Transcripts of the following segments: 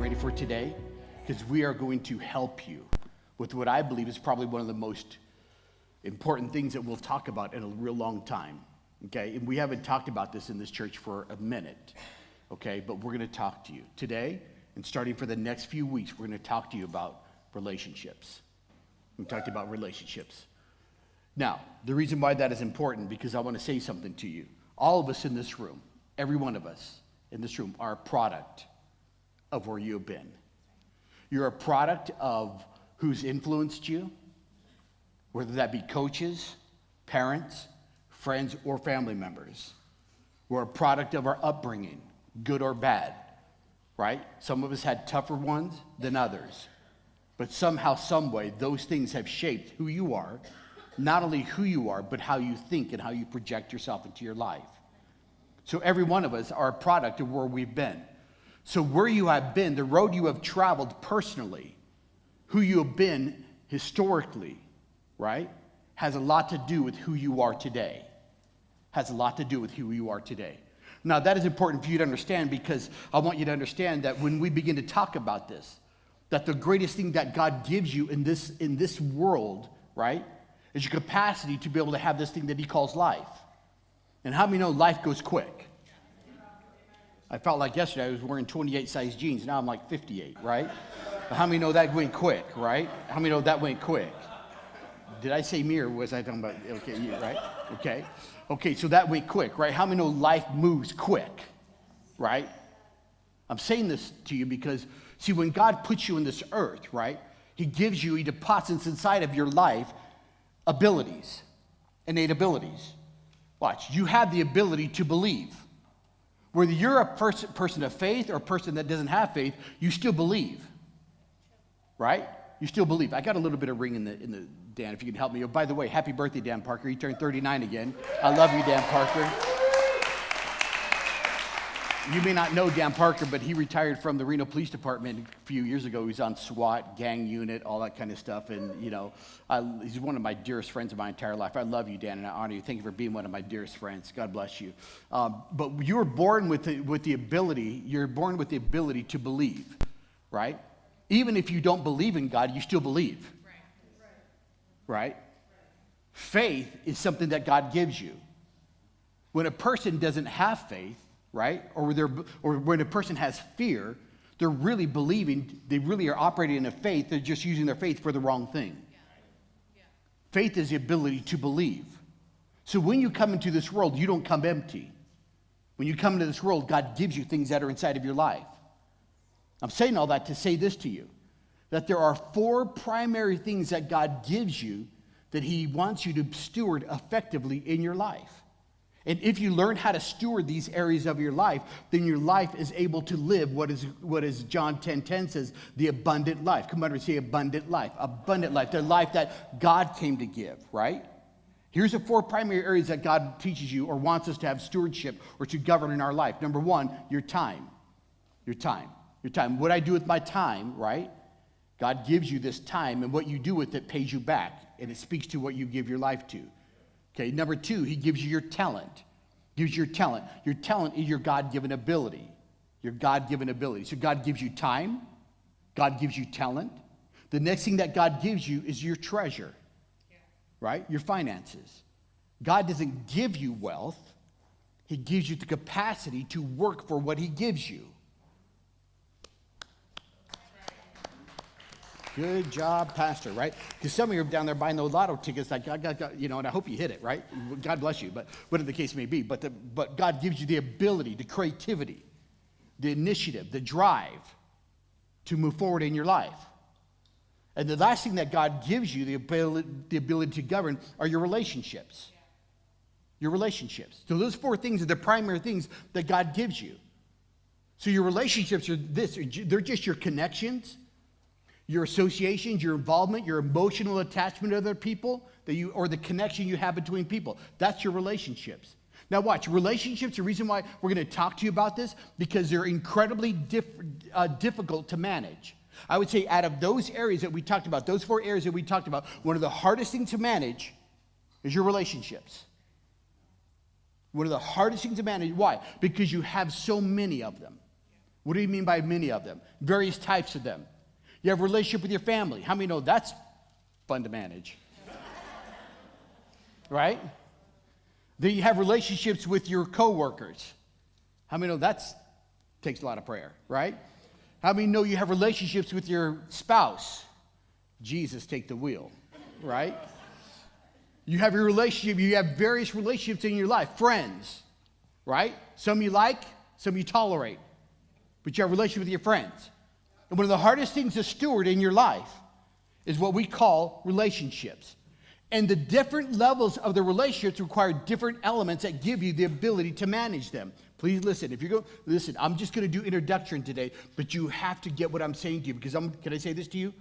ready for today? Because we are going to help you with what I believe is probably one of the most important things that we'll talk about in a real long time, okay? And we haven't talked about this in this church for a minute, okay? But we're going to talk to you today, and starting for the next few weeks, we're going to talk to you about relationships. We talked about relationships. Now, the reason why that is important, because I want to say something to you. All of us in this room, every one of us in this room, are a product of where you've been. You're a product of who's influenced you, whether that be coaches, parents, friends, or family members. We're a product of our upbringing, good or bad, right? Some of us had tougher ones than others. But somehow, some way, those things have shaped who you are, not only who you are, but how you think and how you project yourself into your life. So every one of us are a product of where we've been. So where you have been, the road you have traveled personally, who you have been historically, right, has a lot to do with who you are today. Has a lot to do with who you are today. Now, that is important for you to understand, because I want you to understand that when we begin to talk about this, that the greatest thing that God gives you in this world, right, is your capacity to be able to have this thing that he calls life. And how many know life goes quick? I felt like yesterday I was wearing 28 size jeans. Now I'm like 58, right? But how many know that went quick, right? How many know that went quick? Did I say me, or was I talking about, okay, you, right? Okay. Okay, so that went quick, right? How many know life moves quick, right? I'm saying this to you because, see, when God puts you in this earth, right, he deposits inside of your life abilities, innate abilities. Watch, you have the ability to believe. Whether you're a person of faith or a person that doesn't have faith, you still believe, right? You still believe. I got a little bit of ring in the Dan, if you can help me. Oh, by the way, happy birthday, Dan Parker. You turned 39 again. I love you, Dan Parker. You may not know Dan Parker, but he retired from the Reno Police Department a few years ago. He was on SWAT, gang unit, all that kind of stuff. And, you know, he's one of my dearest friends of my entire life. I love you, Dan, and I honor you. Thank you for being one of my dearest friends. God bless you. But you were born with the ability, you're born with the ability to believe, right? Even if you don't believe in God, you still believe, right? Faith is something that God gives you. When a person doesn't have faith, right? Or when a person has fear, they're really believing, they really are operating in a faith, they're just using their faith for the wrong thing. Yeah. Faith is the ability to believe. So when you come into this world, you don't come empty. When you come into this world, God gives you things that are inside of your life. I'm saying all that to say this to you, that there are 4 primary things that God gives you that he wants you to steward effectively in your life. And if you learn how to steward these areas of your life, then your life is able to live what is John 10:10 says, the abundant life. Come on and say abundant life. Abundant life, the life that God came to give, right? Here's the 4 primary areas that God teaches you or wants us to have stewardship or to govern in our life. Number 1, your time. Your time. Your time. What I do with my time, right? God gives you this time, and what you do with it pays you back, and it speaks to what you give your life to. Okay, number 2, he gives you your talent. Gives you your talent. Your talent is your God-given ability. Your God-given ability. So God gives you time. God gives you talent. The next thing that God gives you is your treasure, right? Your finances. God doesn't give you wealth. He gives you the capacity to work for what he gives you. Good job, Pastor, right? Because some of you are down there buying those lotto tickets like, you know, and I hope you hit it, right? God bless you, but whatever the case may be. But God gives you the ability, the creativity, the initiative, the drive to move forward in your life. And the last thing that God gives you, the ability to govern, are your relationships. Your relationships. So those 4 things are the primary things that God gives you. So your relationships are they're just your connections, your associations, your involvement, your emotional attachment to other people, or the connection you have between people. That's your relationships. Now watch, relationships, the reason why we're going to talk to you about this, because they're incredibly difficult to manage. I would say out of those areas that we talked about, those 4 areas that we talked about, one of the hardest things to manage is your relationships. One of the hardest things to manage. Why? Because you have so many of them. What do you mean by many of them? Various types of them. You have a relationship with your family. How many know that's fun to manage? Right? Then you have relationships with your coworkers. How many know that takes a lot of prayer, right? How many know you have relationships with your spouse? Jesus, take the wheel, right? You have your relationship, you have various relationships in your life. Friends, right? Some you like, some you tolerate. But you have a relationship with your friends. And one of the hardest things to steward in your life is what we call relationships. And the different levels of the relationships require different elements that give you the ability to manage them. Please listen. If you go, listen, I'm just going to do introduction today, but you have to get what I'm saying to you because can I say this to you?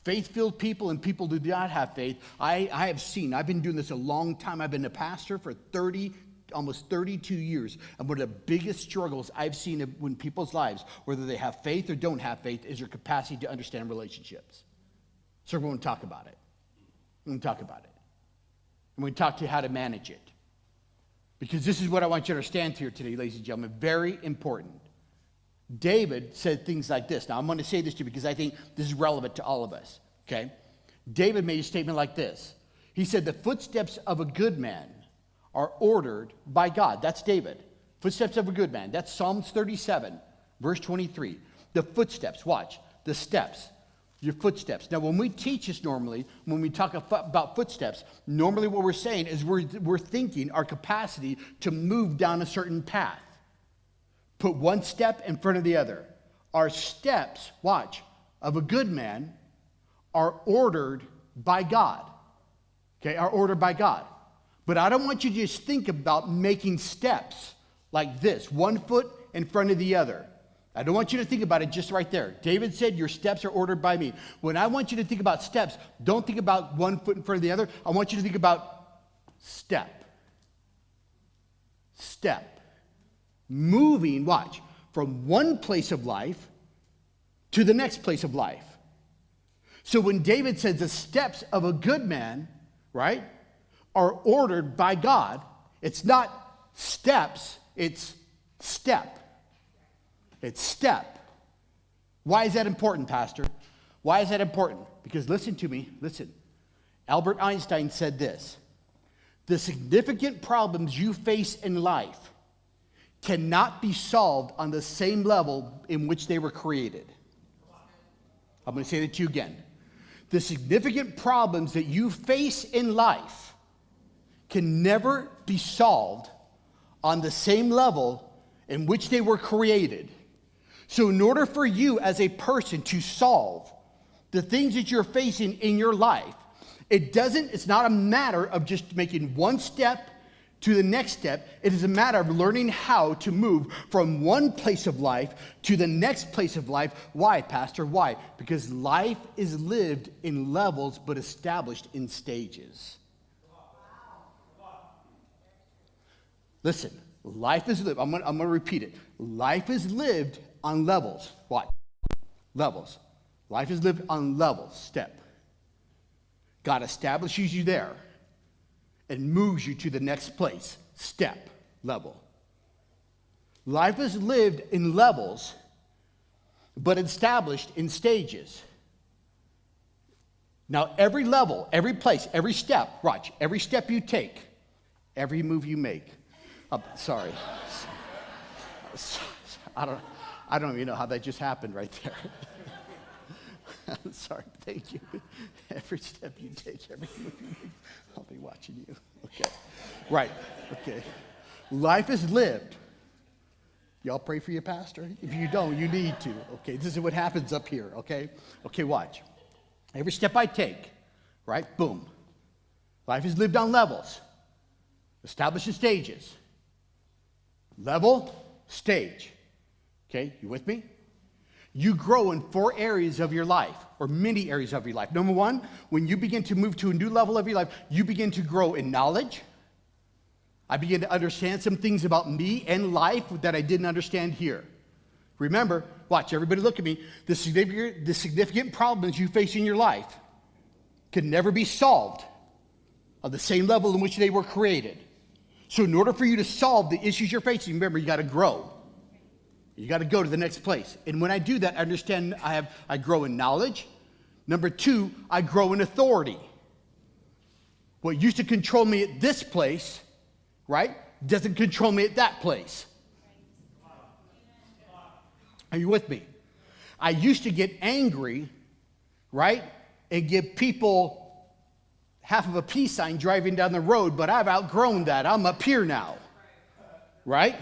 Faith-filled people and people who do not have faith, I have seen, I've been doing this a long time. I've been a pastor for almost 32 years. And one of the biggest struggles I've seen in people's lives, whether they have faith or don't have faith, is their capacity to understand relationships. So we're going to talk about it. We're going to talk about it. And we're going to talk to you how to manage it. Because this is what I want you to understand here today, ladies and gentlemen. Very important. David said things like this. Now, I'm going to say this to you because I think this is relevant to all of us. Okay? David made a statement like this. He said, the footsteps of a good man are ordered by God. That's David. Footsteps of a good man. That's Psalms 37, verse 23. The footsteps. Watch. The steps. Your footsteps. Now, when we teach this normally, when we talk about footsteps, normally what we're saying is we're thinking our capacity to move down a certain path. Put one step in front of the other. Our steps, watch, of a good man are ordered by God. Okay, are ordered by God. But I don't want you to just think about making steps like this, one foot in front of the other. I don't want you to think about it just right there. David said, your steps are ordered by me. When I want you to think about steps, don't think about one foot in front of the other. I want you to think about step. Step. Moving, watch, from one place of life to the next place of life. So when David says the steps of a good man, right, are ordered by God, it's not steps, it's step. It's step. Why is that important, Pastor? Why is that important? Because listen to me, listen. Albert Einstein said this: the significant problems you face in life cannot be solved on the same level in which they were created. I'm going to say that to you again. The significant problems that you face in life can never be solved on the same level in which they were created. So in order for you as a person to solve the things that you're facing in your life, it's not a matter of just making one step to the next step. It is a matter of learning how to move from one place of life to the next place of life. Why, Pastor? Why? Because life is lived in levels but established in stages. Listen, life is lived. I'm going to repeat it. Life is lived on levels. What? Levels. Life is lived on levels. Step. God establishes you there and moves you to the next place. Step. Level. Life is lived in levels, but established in stages. Now, every level, every place, every step, watch, every step you take, every move you make. Sorry. I don't even know how that just happened right there. I'm sorry. Thank you. Every step you take, every move you make, I'll be watching you. Okay. Right. Okay. Life is lived. Y'all pray for your pastor? If you don't, you need to. Okay. This is what happens up here. Okay. Okay, watch. Every step I take, right? Boom. Life is lived on levels. Established in stages. Level, stage. Okay, you with me? You grow in 4 areas of your life, or many areas of your life. Number 1, when you begin to move to a new level of your life, you begin to grow in knowledge. I begin to understand some things about me and life that I didn't understand here. Remember, watch, everybody look at me. The significant problems you face in your life can never be solved on the same level in which they were created. So in order for you to solve the issues you're facing, remember, you got to grow. You got to go to the next place. And when I do that, I understand I grow in knowledge. Number 2, I grow in authority. What used to control me at this place, right, doesn't control me at that place. Are you with me? I used to get angry, right, and give people half of a peace sign driving down the road, but I've outgrown that. I'm up here now, right?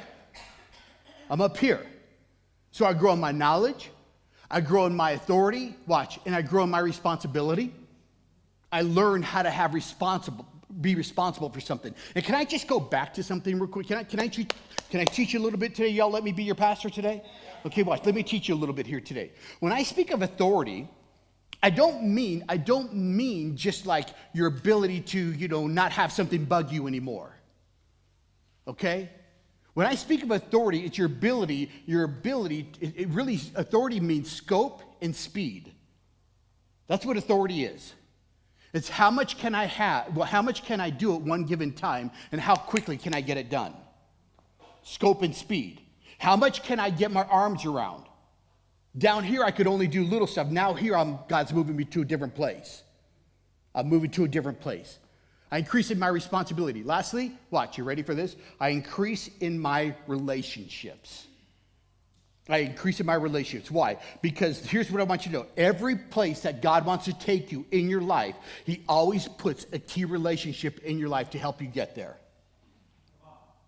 I'm up here. So I grow in my knowledge. I grow in my authority. Watch. And I grow in my responsibility. I learn how to be responsible for something. And can I just go back to something real quick? Can I teach you a little bit today? Y'all let me be your pastor today? Okay, watch. Let me teach you a little bit here today. When I speak of authority, I don't mean just like your ability to, not have something bug you anymore. Okay? When I speak of authority, it's your ability, it really, authority means scope and speed. That's what authority is. It's how much can I have, how much can I do at one given time, and how quickly can I get it done? Scope and speed. How much can I get my arms around? Down here, I could only do little stuff. Now here, God's moving me to a different place. I'm moving to a different place. I increase in my responsibility. Lastly, watch, you ready for this? I increase in my relationships. I increase in my relationships. Why? Because here's what I want you to know. Every place that God wants to take you in your life, He always puts a key relationship in your life to help you get there.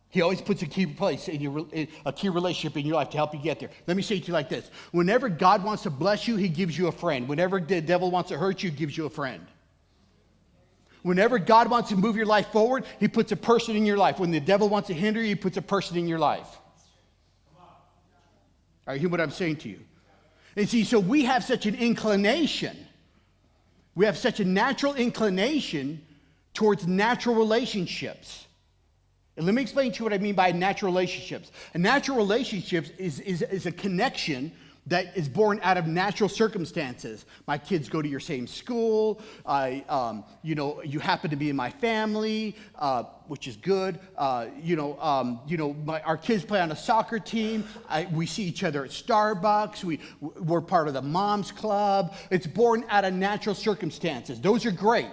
He always puts a key place a key relationship in your life to help you get there. Let me say it to you like this. Whenever God wants to bless you, He gives you a friend. Whenever the devil wants to hurt you, He gives you a friend. Whenever God wants to move your life forward, He puts a person in your life. When the devil wants to hinder you, He puts a person in your life. Are you hearing what I'm saying to you? And see, so we have such an inclination. We have such a natural inclination towards natural relationships. And let me explain to you what I mean by natural relationships. A natural relationship is a connection that is born out of natural circumstances. My kids go to your same school. You happen to be in my family, which is good. Our kids play on a soccer team. We see each other at Starbucks. We're part of the Moms Club. It's born out of natural circumstances. Those are great.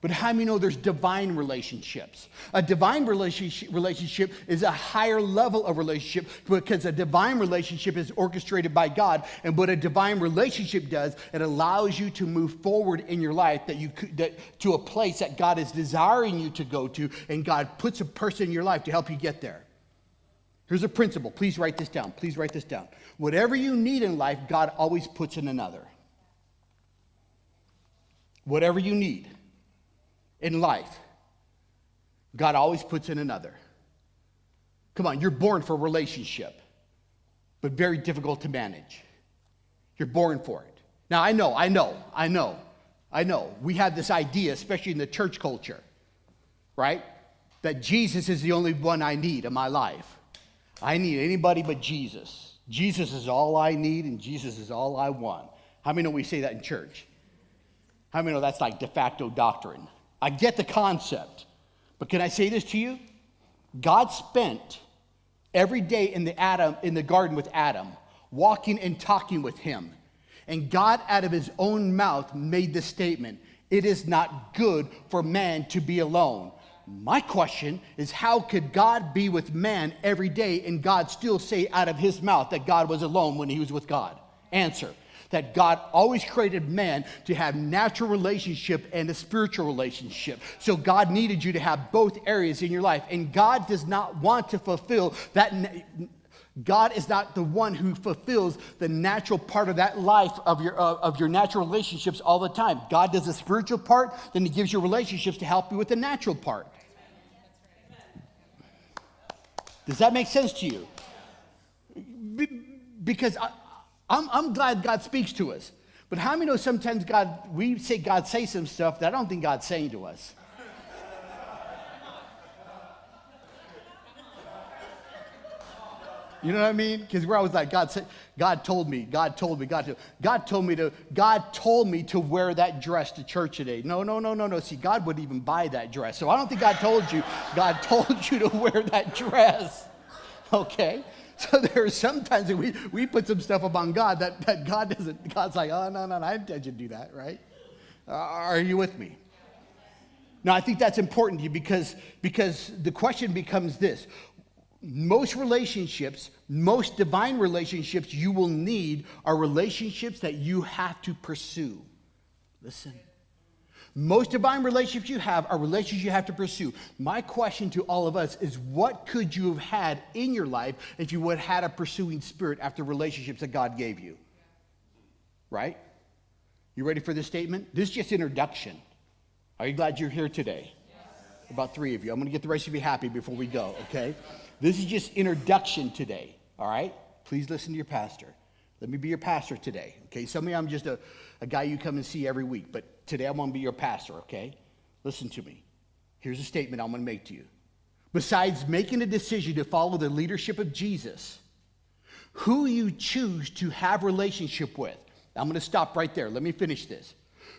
But how many know there's divine relationships? A divine relationship is a higher level of relationship because a divine relationship is orchestrated by God. And what a divine relationship does, it allows you to move forward in your life to a place that God is desiring you to go to, and God puts a person in your life to help you get there. Here's a principle. Please write this down. Please write this down. Whatever you need in life, God always puts in another. Whatever you need in life, God always puts in another. Come on, you're born for a relationship, but very difficult to manage. You're born for it. Now, I know. We have this idea, especially in the church culture, right? That Jesus is the only one I need in my life. I need anybody but Jesus. Jesus is all I need, and Jesus is all I want. How many know we say that in church? How many know that's like de facto doctrine? I get the concept, but can I say this to you? God spent every day in the garden with Adam, walking and talking with him. And God, out of his own mouth, made this statement: it is not good for man to be alone. My question is, how could God be with man every day and God still say out of his mouth that God was alone when he was with God? Answer: that God always created man to have natural relationship and a spiritual relationship. So God needed you to have both areas in your life. And God does not want to fulfill that. God is not the one who fulfills the natural part of that life of your natural relationships all the time. God does the spiritual part, then He gives you relationships to help you with the natural part. Does that make sense to you? Because I'm glad God speaks to us. But how many know sometimes we say God says some stuff that I don't think God's saying to us? You know what I mean? Because we're always like, God told me to wear that dress to church today. No. See, God wouldn't even buy that dress. So I don't think God told you to wear that dress. Okay? So there are some times that we put some stuff upon God that God doesn't. God's like, oh, no, I didn't tell you to do that, right? Are you with me? Now, I think that's important to you because the question becomes this. Most relationships, most divine relationships you will need are relationships that you have to pursue. Listen. Most divine relationships you have are relationships you have to pursue. My question to all of us is, what could you have had in your life if you would have had a pursuing spirit after relationships that God gave you? Right? You ready for this statement? This is just introduction. Are you glad you're here today? Yes. About 3 of you. I'm going to get the rest of you happy before we go, okay? This is just introduction today, all right? Please listen to your pastor. Let me be your pastor today, okay? Some of you, I'm just a guy you come and see every week, but today I'm going to be your pastor, okay? Listen to me. Here's a statement I'm going to make to you. Besides making a decision to follow the leadership of Jesus, who you choose to have relationship with, I'm going to stop right there. Let me finish this.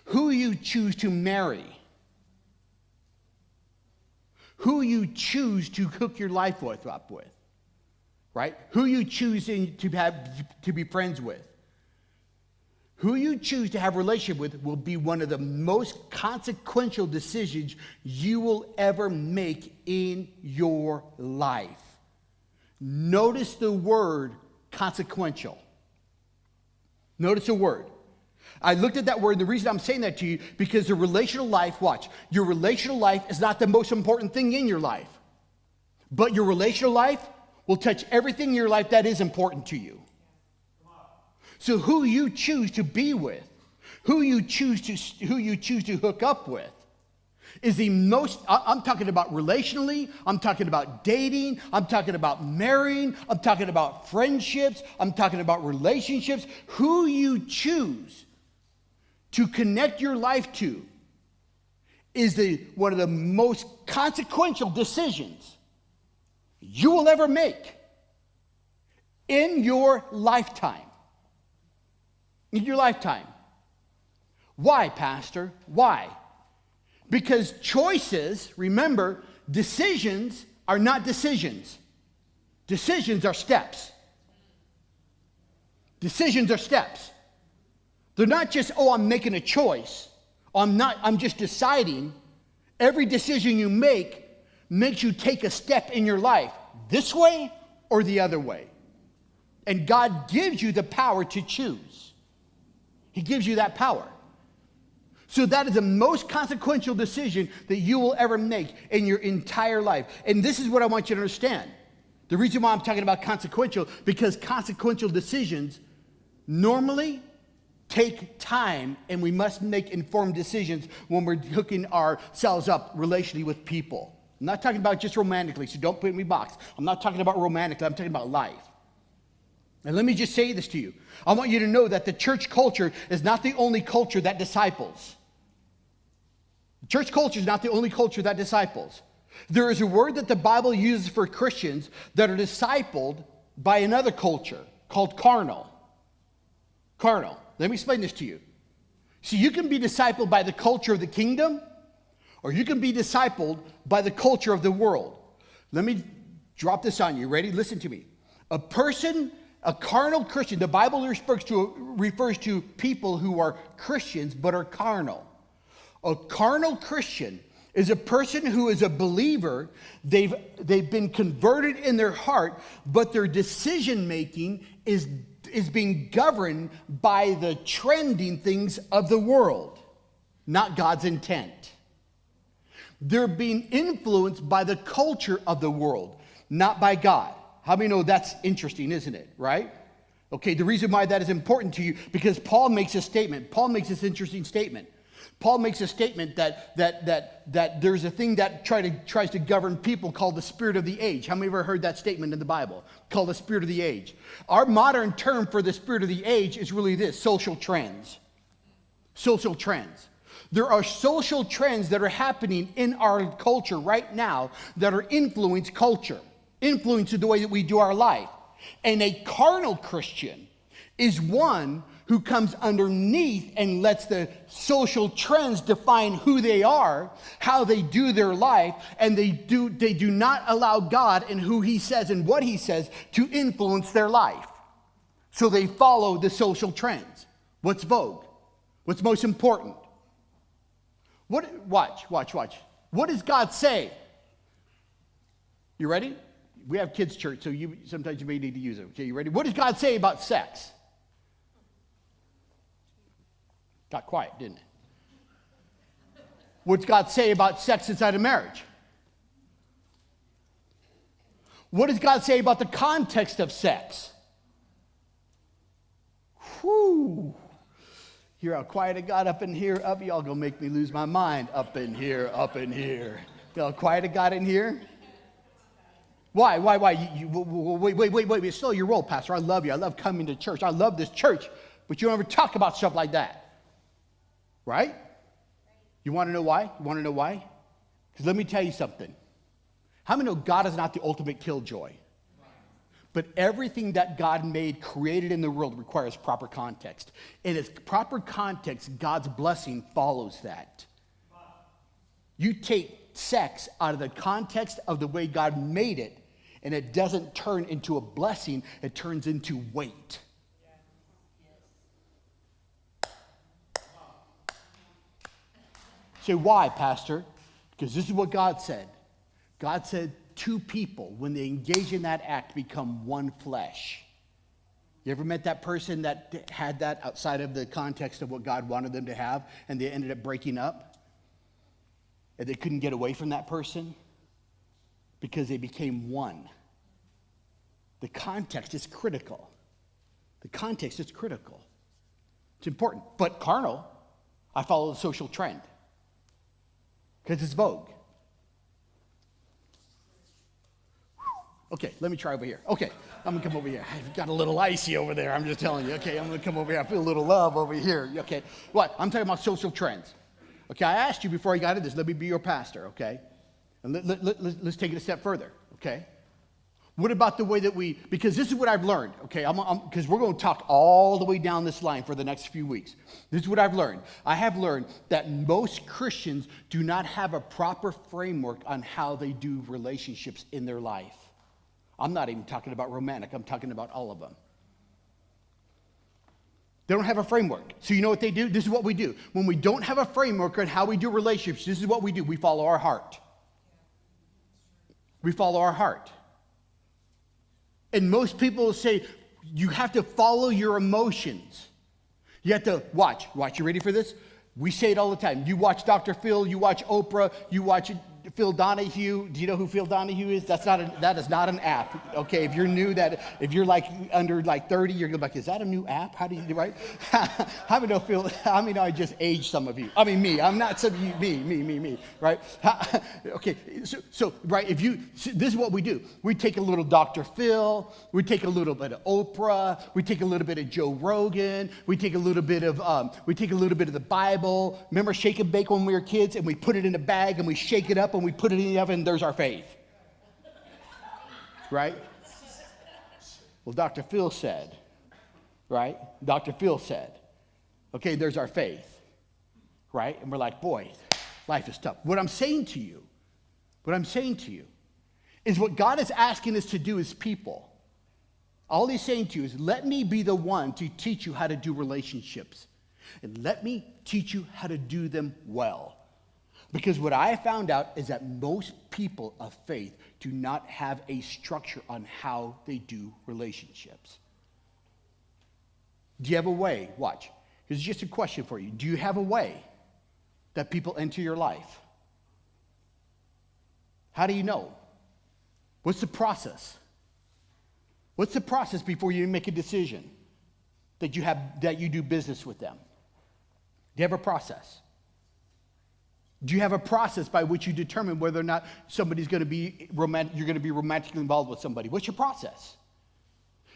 Who you choose to marry, who you choose to hook your life up with, right? Who you choose to be friends with, who you choose to have a relationship with will be one of the most consequential decisions you will ever make in your life. Notice the word consequential. Notice the word. I looked at that word, and the reason I'm saying that to you, because the relational life, watch, your relational life is not the most important thing in your life. But your relational life will touch everything in your life that is important to you. So who you choose to be with, who you choose to hook up with, is the most, I'm talking about relationally, I'm talking about dating, I'm talking about marrying, I'm talking about friendships, I'm talking about relationships. Who you choose to connect your life to is one of the most consequential decisions you will ever make in your lifetime. In your lifetime. Why, Pastor? Why? Because choices, remember, decisions are not decisions. Decisions are steps. Decisions are steps. They're not just, I'm making a choice. I'm just deciding. Every decision you make makes you take a step in your life, this way or the other way. And God gives you the power to choose. He gives you that power. So that is the most consequential decision that you will ever make in your entire life. And this is what I want you to understand. The reason why I'm talking about consequential, because consequential decisions normally take time, and we must make informed decisions when we're hooking ourselves up relationally with people. I'm not talking about just romantically, so don't put me in a box. I'm not talking about romantically, I'm talking about life. And let me just say this to you. I want you to know that the church culture is not the only culture that disciples. Church culture is not the only culture that disciples. There is a word that the Bible uses for Christians that are discipled by another culture called carnal. Carnal. Let me explain this to you. See, you can be discipled by the culture of the kingdom, or you can be discipled by the culture of the world. Let me drop this on you. Ready? Listen to me. A carnal Christian, the Bible refers to people who are Christians but are carnal. A carnal Christian is a person who is a believer. They've been converted in their heart, but their decision making is being governed by the trending things of the world, not God's intent. They're being influenced by the culture of the world, not by God. How many know that's interesting, isn't it? Right? Okay, the reason why that is important to you, because Paul makes a statement. Paul makes this interesting statement. Paul makes a statement that there's a thing that tries to govern people called the spirit of the age. How many have ever heard that statement in the Bible? Called the spirit of the age. Our modern term for the spirit of the age is really this: social trends. Social trends. There are social trends that are happening in our culture right now that are influencing culture, influencing the way that we do our life. And a carnal Christian is one who comes underneath and lets the social trends define who they are, how they do their life, and they do not allow God and who he says and what he says to influence their life. So they follow the social trends. What's vogue? What's most important? Watch. What does God say? You ready? We have kids' church, so sometimes you may need to use it. Okay, you ready? What does God say about sex? Got quiet, didn't it? What does God say about sex inside of marriage? What does God say about the context of sex? Whew. Hear how quiet it got up in here. Y'all gonna make me lose my mind. Up in here. Y'all quiet it got in here? Why? Wait. It's still your role, Pastor. I love you. I love coming to church. I love this church. But you don't ever talk about stuff like that. Right? You want to know why? Because let me tell you something. How many know God is not the ultimate killjoy? But everything that God made, created in the world, requires proper context. In its proper context, God's blessing follows that. You take sex out of the context of the way God made it, and it doesn't turn into a blessing, it turns into weight. Say, why, Pastor? Because this is what God said. God said, two people, when they engage in that act, become one flesh. You ever met that person that had that outside of the context of what God wanted them to have, and they ended up breaking up? And they couldn't get away from that person? Because they became one. The context is critical. It's important. But carnal, I follow the social trend. Because it's vogue. Okay, let me try over here. Okay, I'm gonna come over here. I've got a little icy over there, I'm just telling you. Okay, I'm gonna come over here. I feel a little love over here. Okay, what? I'm talking about social trends. Okay, I asked you before I got into this, let me be your pastor, okay? And let's take it a step further, okay? What about the way that because this is what I've learned, okay? Because we're going to talk all the way down this line for the next few weeks. This is what I've learned. I have learned that most Christians do not have a proper framework on how they do relationships in their life. I'm not even talking about romantic. I'm talking about all of them. They don't have a framework. So you know what they do? This is what we do. When we don't have a framework on how we do relationships, this is what we do. We follow our heart. And most people will say, you have to follow your emotions. You have to watch. You ready for this? We say it all the time. You watch Dr. Phil, you watch Oprah, you watch Phil Donahue. Do you know who Phil Donahue is? That is not an app. Okay, if you're new, if you're like under like 30, you're gonna be like, is that a new app? How do you, right? How many know Phil? How many know I just aged some of you? I mean, me. I'm not some of you. Me. Right? Okay. So right. This is what we do. We take a little Dr. Phil. We take a little bit of Oprah. We take a little bit of Joe Rogan. We take a little bit of the Bible. Remember Shake and Bake when we were kids, and we put it in a bag and we shake it up and we put it in the oven, there's our faith. Right? Well, Dr. Phil said, right? Okay, there's our faith. Right? And we're like, boy, life is tough. What I'm saying to you is what God is asking us to do as people. All he's saying to you is, let me be the one to teach you how to do relationships. And let me teach you how to do them well. Because what I found out is that most people of faith do not have a structure on how they do relationships. Do you have a way? Watch. Here's just a question for you. Do you have a way that people enter your life? How do you know? What's the process? What's the process before you make a decision that you do business with them? Do you have a process? Do you have a process by which you determine whether or not somebody's going to be you're going to be romantically involved with somebody? What's your process?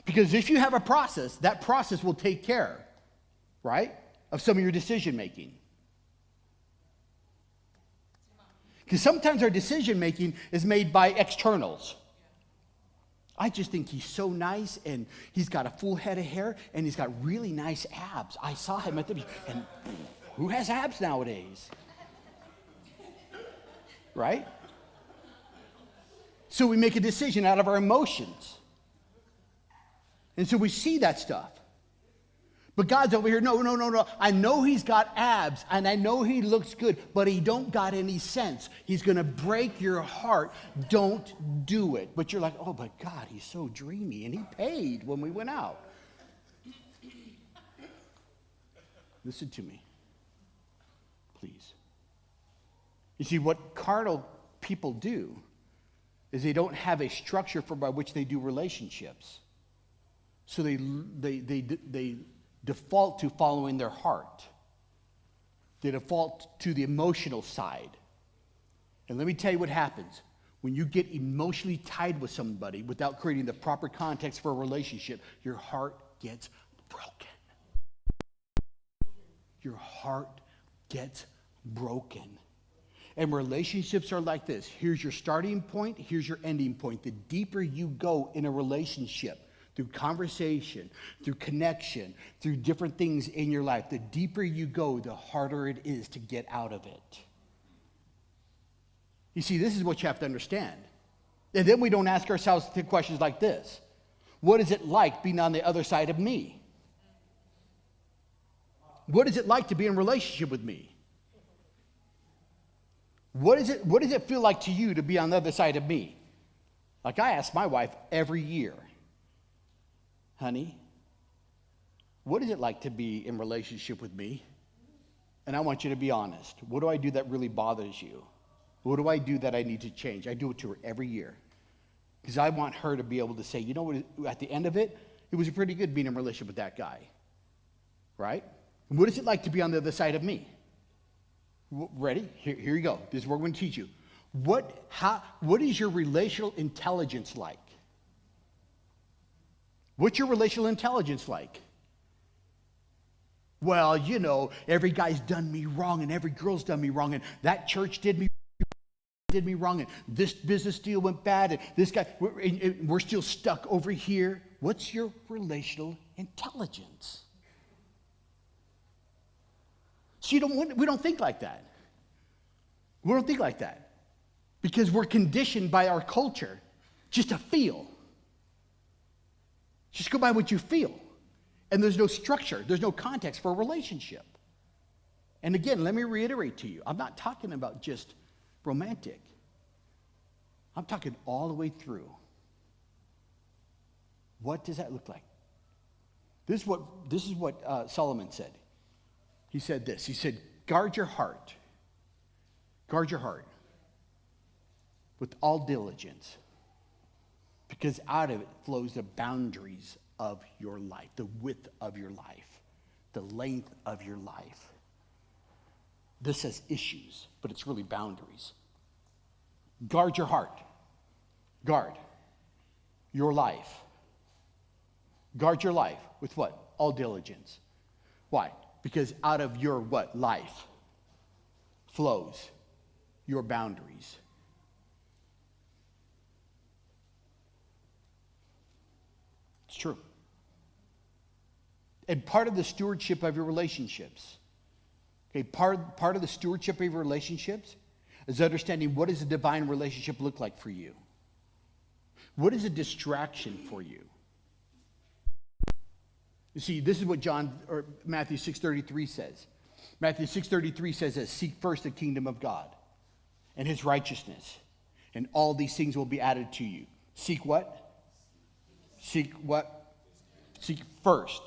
Because if you have a process, that process will take care, right, of some of your decision making. Because sometimes our decision making is made by externals. I just think he's so nice, and he's got a full head of hair, and he's got really nice abs. I saw him at the beach, and who has abs nowadays? Right? So we make a decision out of our emotions. And so we see that stuff. But God's over here, no. I know he's got abs, and I know he looks good, but he don't got any sense. He's going to break your heart. Don't do it. But you're like, oh, but God, he's so dreamy, and he paid when we went out. Listen to me, please. You see, what carnal people do is they don't have a structure by which they do relationships. So they default to following their heart. They default to the emotional side. And let me tell you what happens. When you get emotionally tied with somebody without creating the proper context for a relationship, your heart gets broken. Your heart gets broken. And relationships are like this. Here's your starting point. Here's your ending point. The deeper you go in a relationship, through conversation, through connection, through different things in your life, the deeper you go, the harder it is to get out of it. You see, this is what you have to understand. And then we don't ask ourselves questions like this. What is it like being on the other side of me? What is it like to be in a relationship with me? What does it feel like to you to be on the other side of me? Like I ask my wife every year, honey, what is it like to be in relationship with me? And I want you to be honest. What do I do that really bothers you? What do I do that I need to change? I do it to her every year. Because I want her to be able to say, you know what, at the end of it, it was pretty good being in a relationship with that guy. Right? What is it like to be on the other side of me? Ready? Here you go. This is what we're going to teach you. What is your relational intelligence like? What's your relational intelligence like? Well, you know, every guy's done me wrong, and every girl's done me wrong, and that church did me wrong, and this business deal went bad, and this guy, we're still stuck over here. What's your relational intelligence? So we don't think like that. We don't think like that because we're conditioned by our culture just to feel. Just go by what you feel. And there's no structure. There's no context for a relationship. And again, let me reiterate to you, I'm not talking about just romantic. I'm talking all the way through. What does that look like? This is what Solomon said. He said this. He said, guard your heart. Guard your heart with all diligence, because out of it flows the boundaries of your life, the width of your life, the length of your life. This says issues, but it's really boundaries. Guard your heart. Guard your life. Guard your life with what? All diligence. Why? Because out of your what? Life flows your boundaries. It's true. And part of the stewardship of your relationships, okay, part of the stewardship of your relationships is understanding what does a divine relationship look like for you? What is a distraction for you? You see, this is what Matthew 6:33 says. Matthew 6:33 says that seek first the kingdom of God and his righteousness, and all these things will be added to you. Seek what? Seek what? Seek first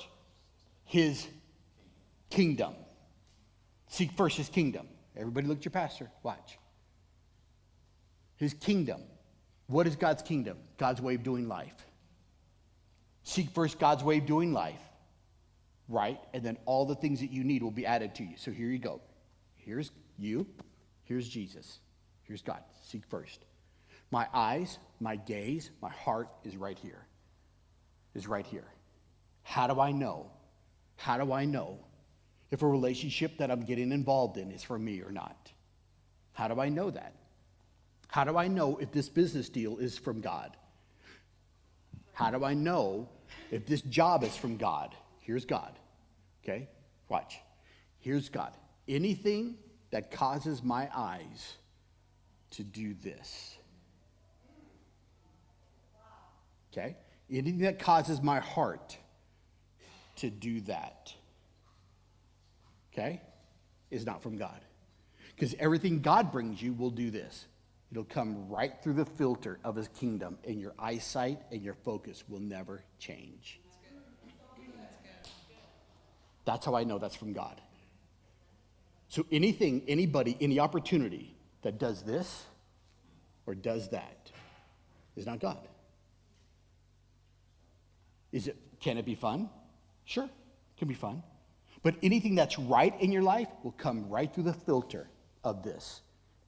his kingdom. Seek first his kingdom. Everybody look at your pastor. Watch. His kingdom. What is God's kingdom? God's way of doing life. Seek first God's way of doing life. Right? And then all the things that you need will be added to you. So here you go. Here's you. Here's Jesus. Here's God. Seek first. My eyes, my gaze, my heart is right here. Is right here. How do I know? How do I know if a relationship that I'm getting involved in is for me or not? How do I know that? How do I know if this business deal is from God? How do I know if this job is from God? Here's God. Okay? Watch. Here's God. Anything that causes my eyes to do this. Okay? Anything that causes my heart to do that. Okay? Is not from God. Because everything God brings you will do this. It'll come right through the filter of his kingdom, and your eyesight and your focus will never change. That's how I know that's from God. So anything, anybody, any opportunity that does this or does that is not God. Can it be fun? Sure, it can be fun. But anything that's right in your life will come right through the filter of this.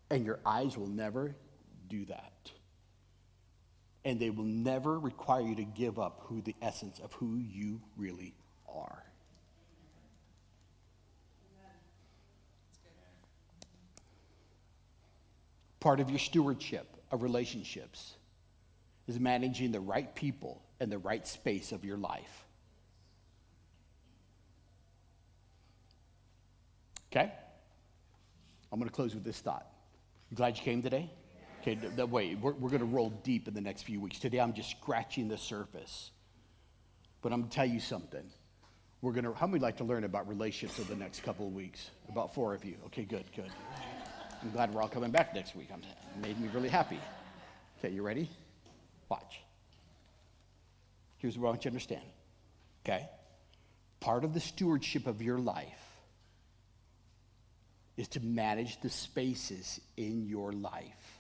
And your eyes will never do that. And they will never require you to give up the essence of who you really are. Part of your stewardship of relationships is managing the right people and the right space of your life. Okay? I'm going to close with this thought. You glad you came today? Okay, wait, we're going to roll deep in the next few weeks. Today I'm just scratching the surface. But I'm going to tell you something. How many like to learn about relationships over the next couple of weeks? About 4 of you. Okay, good. I'm glad we're all coming back next week. It made me really happy. Okay, you ready? Watch. Here's what I want you to understand. Okay? Part of the stewardship of your life is to manage the spaces in your life.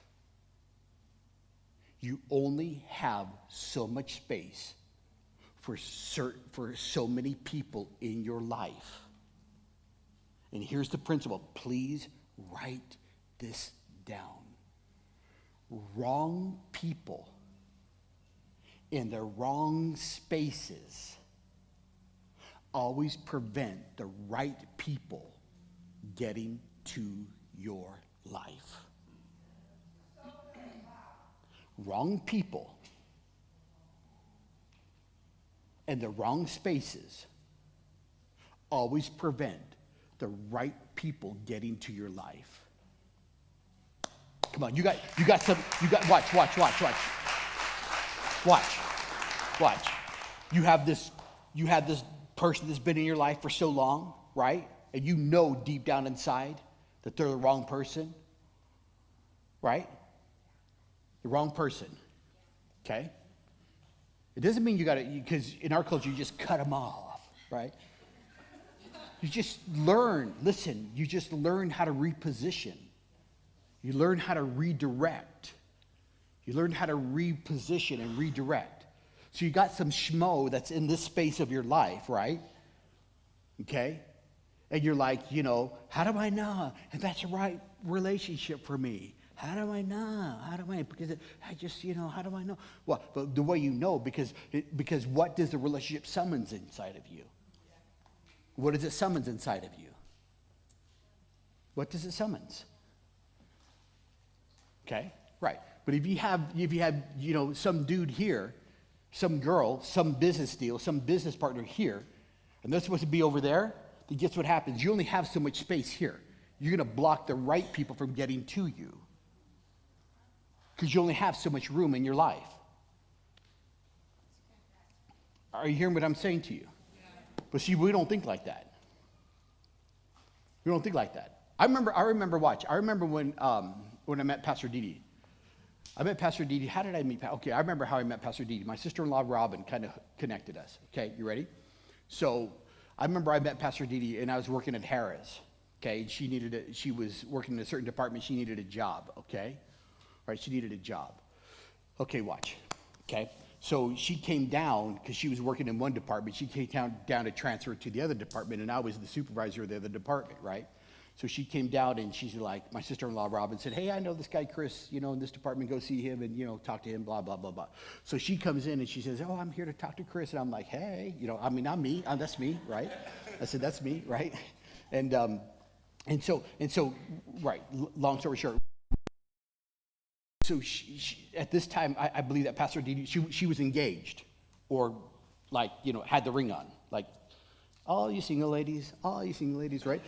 You only have so much space for so many people in your life. And here's the principle. Please write this down. Wrong people in the wrong spaces always prevent the right people getting to your life. Wrong people and the wrong spaces always prevent the right people getting to your life. Come on, watch. You have this person that's been in your life for so long, right? And you know deep down inside that they're the wrong person, right? The wrong person, okay? It doesn't mean because in our culture you just cut them off, right? You just learn how to reposition. You learn how to redirect. You learn how to reposition and redirect. So you got some schmo that's in this space of your life, right? Okay? And you're like, how do I know if that's the right relationship for me? How do I know? Because I just, how do I know? Well, but the way you know, because what does the relationship summons inside of you? What does it summons inside of you? What does it summons? Okay, right. But if you have, some dude here, some girl, some business deal, some business partner here, and they're supposed to be over there, then guess what happens? You only have so much space here. You're going to block the right people from getting to you because you only have so much room in your life. Are you hearing what I'm saying to you? But see, we don't think like that. We don't think like that. I remember when I met Pastor Didi. I met Pastor Didi. How did I meet? Okay, I remember how I met Pastor Didi. My sister-in-law, Robin, kind of connected us. Okay, you ready? So I remember I met Pastor Didi, and I was working at Harris. Okay, she was working in a certain department. She needed a job. Okay, right? She needed a job. Okay, watch. Okay, so she came down because she was working in one department. She came down to transfer to the other department, and I was the supervisor of the other department, right? So she came down and she's like, my sister-in-law, Robin, said, hey, I know this guy, Chris, in this department, go see him and, talk to him, blah, blah, blah, blah. So she comes in and she says, oh, I'm here to talk to Chris. And I'm like, hey, I'm me, that's me, right? I said, that's me, right? And so, right, long story short. So she, at this time, I believe that Pastor Didi, she was engaged, or like, had the ring on. Like, all you single ladies, right?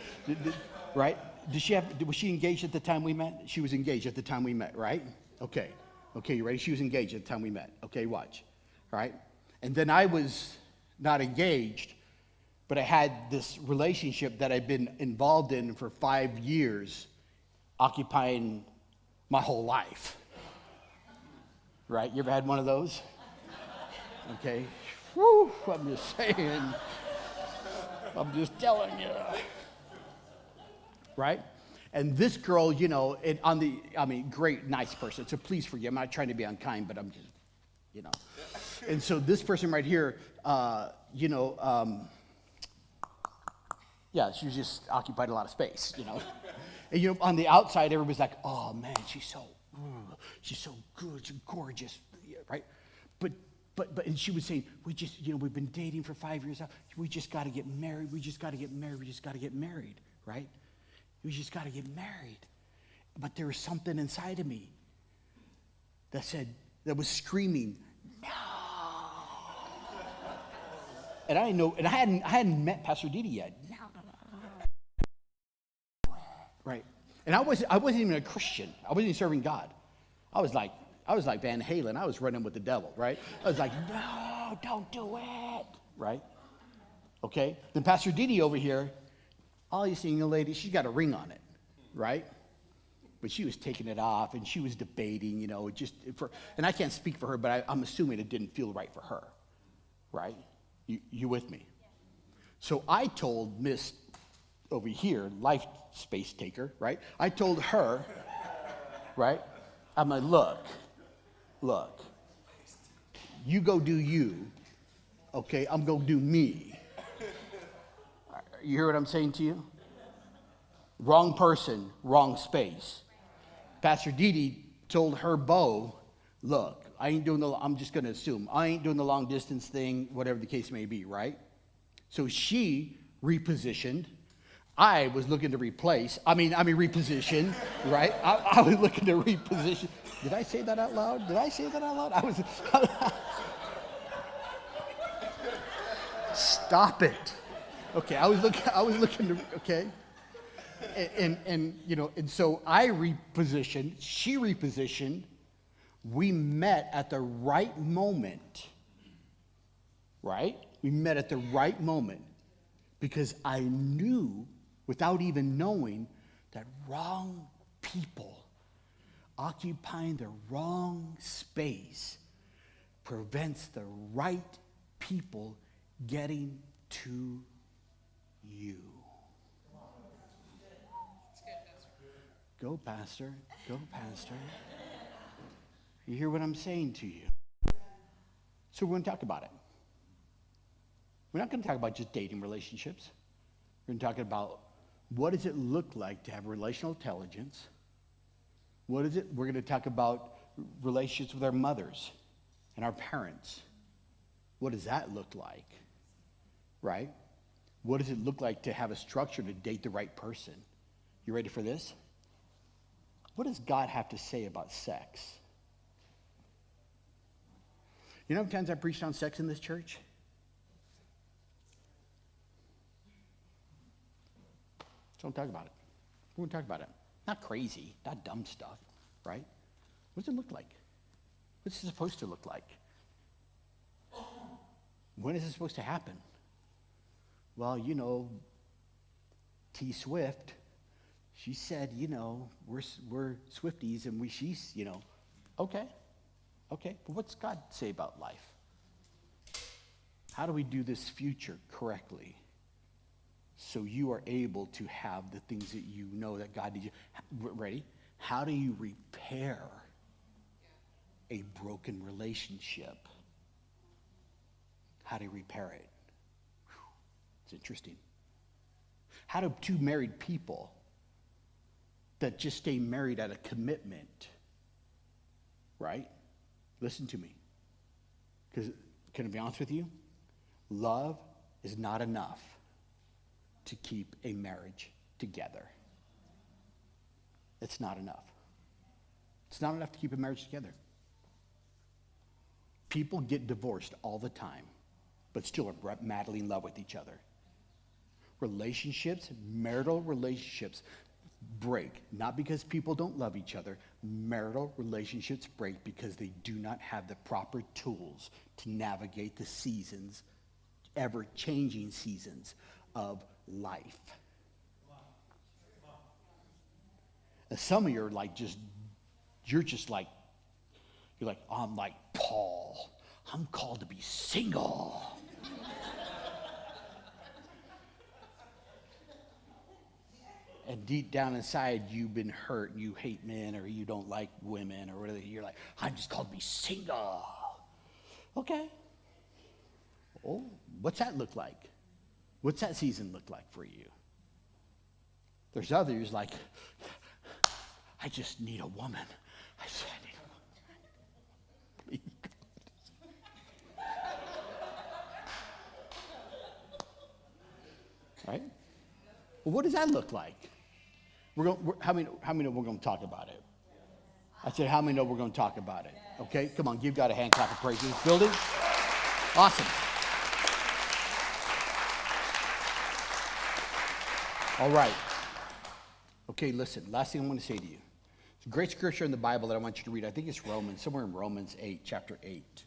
Right? Was she engaged at the time we met? She was engaged at the time we met, right? Okay, you ready? She was engaged at the time we met. Okay, watch. All right? And then I was not engaged, but I had this relationship that I'd been involved in for 5 years, occupying my whole life. Right? You ever had one of those? Okay. Woo, I'm just saying. I'm just telling you. Right? And this girl, great, nice person. So please forgive. I'm not trying to be unkind, but I'm just, And so this person right here, she was just occupied a lot of space, And on the outside, everybody's like, "Oh man, she's so good, she's gorgeous," right? But and she was saying, "We just, we've been dating for 5 years now. We just got to get married. We just got to get married. We just got to get married, right? We just got to get married." But there was something inside of me that was screaming, "No!" And I know, and I hadn't met Pastor Didi yet. No. Right. And I wasn't even a Christian. I wasn't even serving God. I was like Van Halen. I was running with the devil, right? I was like, "No, don't do it." Right? Okay? Then Pastor Didi over here, all you single ladies, she's got a ring on it, right? But she was taking it off, and she was debating, and I can't speak for her, but I'm assuming it didn't feel right for her, right? You with me? So I told Miss over here, life space taker, right? I told her, right? I'm like, look, you go do you, okay? I'm going to do me. You hear what I'm saying to you? Wrong person, wrong space. Pastor Didi told her beau, "Look, I'm just going to assume, I ain't doing the long distance thing, whatever the case may be," right? So she repositioned. I was looking to reposition, right? I was looking to reposition. Did I say that out loud? I was. Stop it. Okay, I was looking to, okay? And so I repositioned, she repositioned. We met at the right moment, right? We met at the right moment because I knew, without even knowing, that wrong people occupying the wrong space prevents the right people getting to you. Go, Pastor. Go, Pastor. You hear what I'm saying to you? So we're going to talk about it. We're not going to talk about just dating relationships. We're going to talk about what does it look like to have relational intelligence. What is it? We're going to talk about relationships with our mothers and our parents. What does that look like? Right? What does it look like to have a structure to date the right person? You ready for this? What does God have to say about sex? You know how many times I preached on sex in this church? So don't talk about it. We're going to talk about it. Not crazy, not dumb stuff, right? What does it look like? What's it supposed to look like? When is it supposed to happen? Well, T Swift, she said, we're Swifties and she's, okay. But what's God say about life? How do we do this future correctly so you are able to have the things that you know that God needs you? Ready? How do you repair a broken relationship? How do you repair it? It's interesting. How do two married people that just stay married out of commitment, right? Listen to me. Because, can I be honest with you? Love is not enough to keep a marriage together. It's not enough. It's not enough to keep a marriage together. People get divorced all the time, but still are madly in love with each other. Relationships, marital relationships break, not because people don't love each other. Marital relationships break because they do not have the proper tools to navigate the seasons, ever-changing seasons of life. And some of you are like you're like, I'm like Paul. I'm called to be single. And deep down inside, you've been hurt, and you hate men, or you don't like women, or whatever. You're like, I'm just called to be single. Okay. Oh, what's that look like? What's that season look like for you? There's others like, I just need a woman. I said, I need a woman. Right? Well, what does that look like? How many know we're going to talk about it? I said, how many know we're going to talk about it? Okay, come on, give God a hand clap of praise in this building. Awesome. All right. Okay, listen, last thing I want to say to you. It's a great scripture in the Bible that I want you to read. I think it's Romans, somewhere in Romans 8, chapter 8.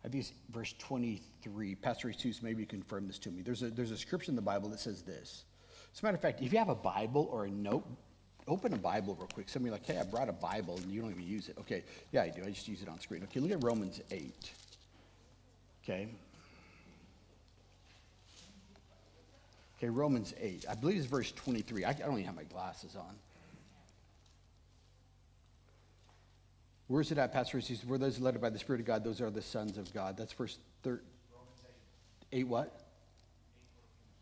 I think it's verse 23. Pastor Jesus, maybe you can confirm this to me. There's a scripture in the Bible that says this. As a matter of fact, if you have a Bible or a note, open a Bible real quick. Some of you are like, hey, I brought a Bible, and you don't even use it. Okay, yeah, I do. I just use it on screen. Okay, look at Romans 8. Okay. Okay, Romans 8. I believe it's verse 23. I don't even have my glasses on. Where is it at, Pastor? He says, were those led by the Spirit of God, those are the sons of God. That's verse 8 what?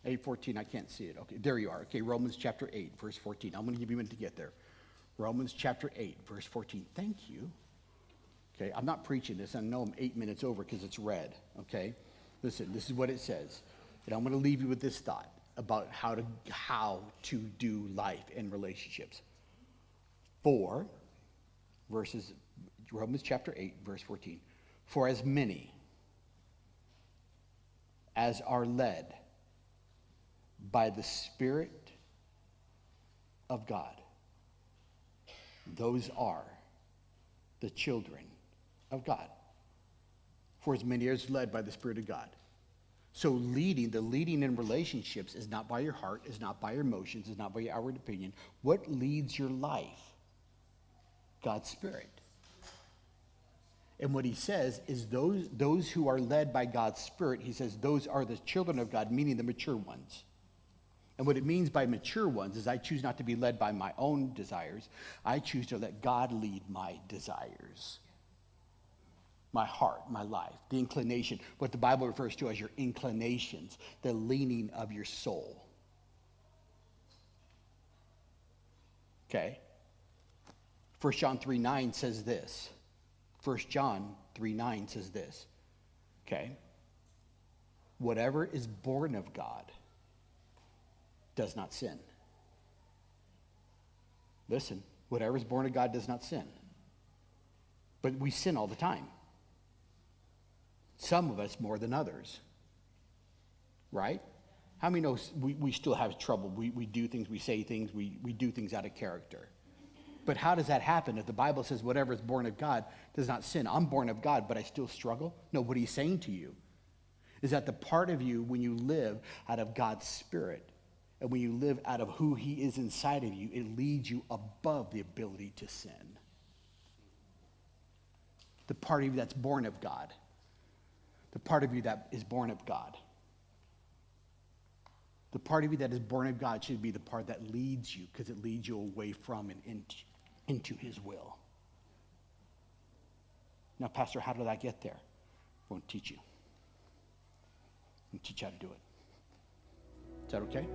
8:14. I can't see it. Okay, there you are. Okay, Romans chapter 8, verse 14. I'm going to give you a minute to get there. Romans chapter 8, verse 14. Thank you. Okay, I'm not preaching this. I know I'm 8 minutes over because it's red. Okay, listen, this is what it says. And I'm going to leave you with this thought about how to do life and relationships. Romans chapter 8, verse 14. For as many as are led by the Spirit of God, those are the children of God. For as many as led by the Spirit of God. So the leading in relationships is not by your heart, is not by your emotions, is not by your outward opinion. What leads your life? God's Spirit. And what he says is those who are led by God's Spirit, he says those are the children of God, meaning the mature ones. And what it means by mature ones is I choose not to be led by my own desires. I choose to let God lead my desires. My heart, my life, the inclination, what the Bible refers to as your inclinations, the leaning of your soul. Okay? 1 John 3:9 says this. 1 John 3:9 says this. Okay? Whatever is born of God does not sin. Listen, whatever is born of God does not sin. But we sin all the time. Some of us more than others. Right? How many know we still have trouble? We do things, we say things, we do things out of character. But how does that happen? If the Bible says whatever is born of God does not sin. I'm born of God, but I still struggle? No, what he's saying to you is that the part of you, when you live out of God's Spirit, and when you live out of who he is inside of you, it leads you above the ability to sin. The part of you that's born of God. The part of you that is born of God. The part of you that is born of God should be the part that leads you, because it leads you away from and into his will. Now, Pastor, how did I get there? I'm going to teach you. I'm going to teach you how to do it. Is that okay?